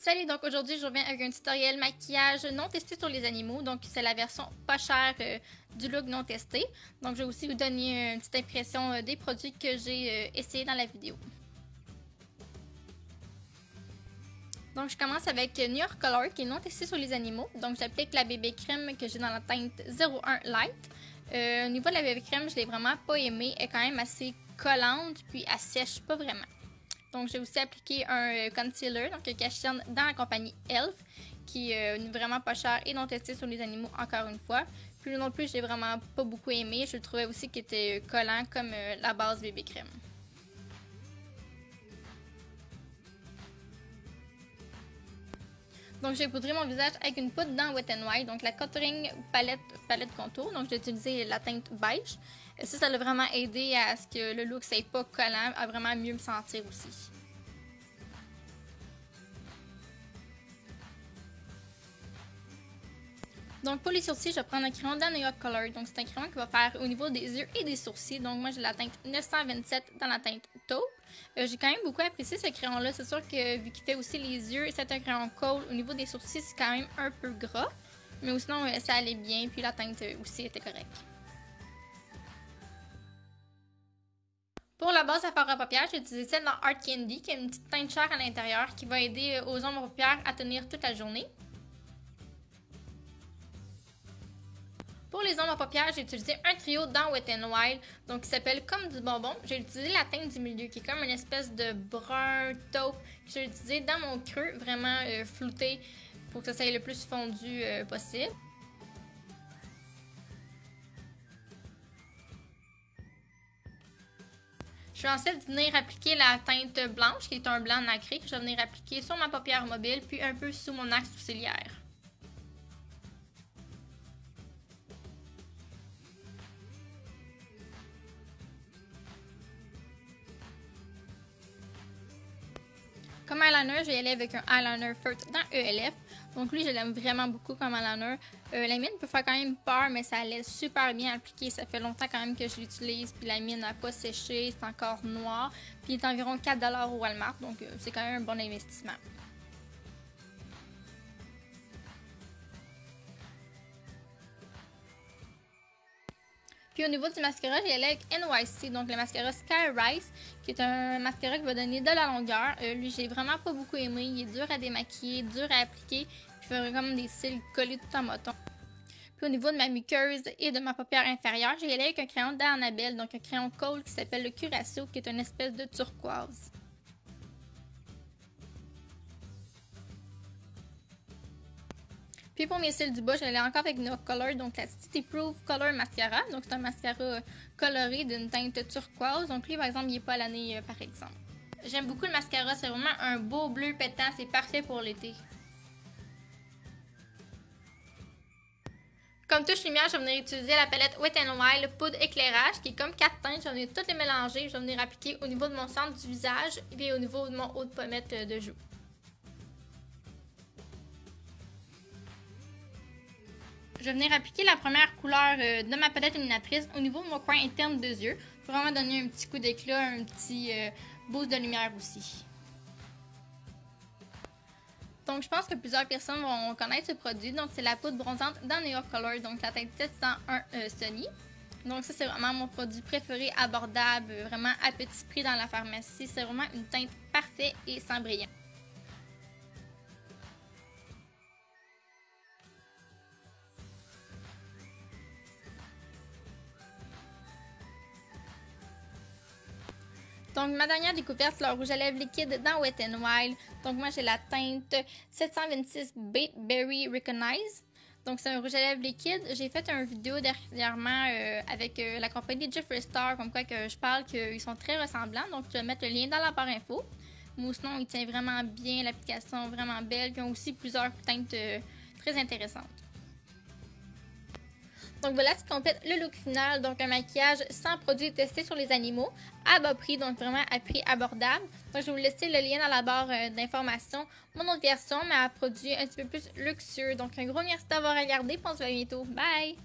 Salut, donc aujourd'hui je reviens avec un tutoriel maquillage non testé sur les animaux, donc c'est la version pas chère du look non testé. Donc je vais aussi vous donner une petite impression des produits que j'ai essayé dans la vidéo. Donc je commence avec New York Color qui est non testé sur les animaux, donc j'applique la bébé crème que j'ai dans la teinte 01 Light. Au niveau de la bébé crème, je l'ai vraiment pas aimée, elle est quand même assez collante puis elle sèche pas vraiment. Donc, j'ai aussi appliqué un concealer, donc un cache-cerne dans la compagnie e.l.f. qui est vraiment pas cher et non testé sur les animaux, encore une fois. Puis non plus, j'ai vraiment pas beaucoup aimé. Je le trouvais aussi qu'il était collant comme la base bébé crème. Donc, j'ai poudré mon visage avec une poudre dans Wet n Wild, donc la Contouring palette contour. Donc, j'ai utilisé la teinte beige. Ça a vraiment aidé à ce que le look soit pas collant, à vraiment mieux me sentir aussi. Donc pour les sourcils, je vais prendre un crayon dans New York Color. Donc c'est un crayon qui va faire au niveau des yeux et des sourcils. Donc moi j'ai la teinte 927 dans la teinte taupe. J'ai quand même beaucoup apprécié ce crayon-là. C'est sûr que vu qu'il fait aussi les yeux, c'est un crayon cold. Au niveau des sourcils, c'est quand même un peu gras. Mais sinon, ça allait bien. Puis la teinte aussi était correcte. Pour la base à fard à paupières, j'ai utilisé celle dans Art Candy, qui a une petite teinte chère à l'intérieur, qui va aider aux ombres paupières à tenir toute la journée. Pour les ombres à paupières, j'ai utilisé un trio dans Wet n Wild, donc qui s'appelle Comme du bonbon. J'ai utilisé la teinte du milieu, qui est comme une espèce de brun taupe, que j'ai utilisé dans mon creux, vraiment flouté, pour que ça soit le plus fondu possible. Je vais ensuite venir appliquer la teinte blanche, qui est un blanc nacré, que je vais venir appliquer sur ma paupière mobile, puis un peu sous mon axe sourcilière. Comme eyeliner, je vais y aller avec un eyeliner Furt dans e.l.f. Donc lui, je l'aime vraiment beaucoup comme eyeliner. La mine peut faire quand même peur, mais ça allait super bien appliquer. Ça fait longtemps quand même que je l'utilise. Puis la mine n'a pas séché, c'est encore noir. Puis il est environ 4$ au Walmart, donc c'est quand même un bon investissement. Puis au niveau du mascara, j'ai allé avec NYC, donc le mascara Sky Rise, qui est un mascara qui va donner de la longueur. Lui, j'ai vraiment pas beaucoup aimé. Il est dur à démaquiller, dur à appliquer. Puis il fait comme des cils collés tout en moton. Puis au niveau de ma muqueuse et de ma paupière inférieure, j'ai allé avec un crayon d'Annabelle, donc un crayon cold qui s'appelle le Curaçao, qui est une espèce de turquoise. Puis pour mes cils du bas, j'allais encore avec No Color, donc la City Proof Color Mascara. Donc c'est un mascara coloré d'une teinte turquoise. Donc lui, par exemple, il n'est pas à l'année, par exemple. J'aime beaucoup le mascara, c'est vraiment un beau bleu pétant, c'est parfait pour l'été. Comme touche lumière, je vais venir utiliser la palette Wet n Wild poudre éclairage, qui est comme 4 teintes. Je vais venir toutes les mélanger. Je vais venir appliquer au niveau de mon centre du visage et au niveau de mon haut de pommette de joue. Je vais venir appliquer la première couleur de ma palette illuminatrice au niveau de mon coin interne des yeux pour vraiment donner un petit coup d'éclat, un petit boost de lumière aussi. Donc je pense que plusieurs personnes vont connaître ce produit. Donc c'est la poudre bronzante dans New York Color, donc la teinte 701 Sunny. Donc ça c'est vraiment mon produit préféré, abordable, vraiment à petit prix dans la pharmacie. C'est vraiment une teinte parfaite et sans brillant. Donc, ma dernière découverte, c'est le rouge à lèvres liquide dans Wet n Wild. Donc, moi, j'ai la teinte 726 Berry Recognize. Donc, c'est un rouge à lèvres liquide. J'ai fait une vidéo dernièrement avec la compagnie Jeffree Star, comme quoi que je parle qu'ils sont très ressemblants. Donc, je vais mettre le lien dans la barre info. Mais sinon, il tient vraiment bien, l'application vraiment belle. Ils ont aussi plusieurs teintes très intéressantes. Donc voilà ce qui complète le look final, donc un maquillage sans produits testés sur les animaux, à bas prix, donc vraiment à prix abordable. Donc je vais vous laisser le lien dans la barre d'informations, mon autre version, mais à produit un petit peu plus luxueux. Donc un gros merci d'avoir regardé, puis on se voit bientôt. Bye!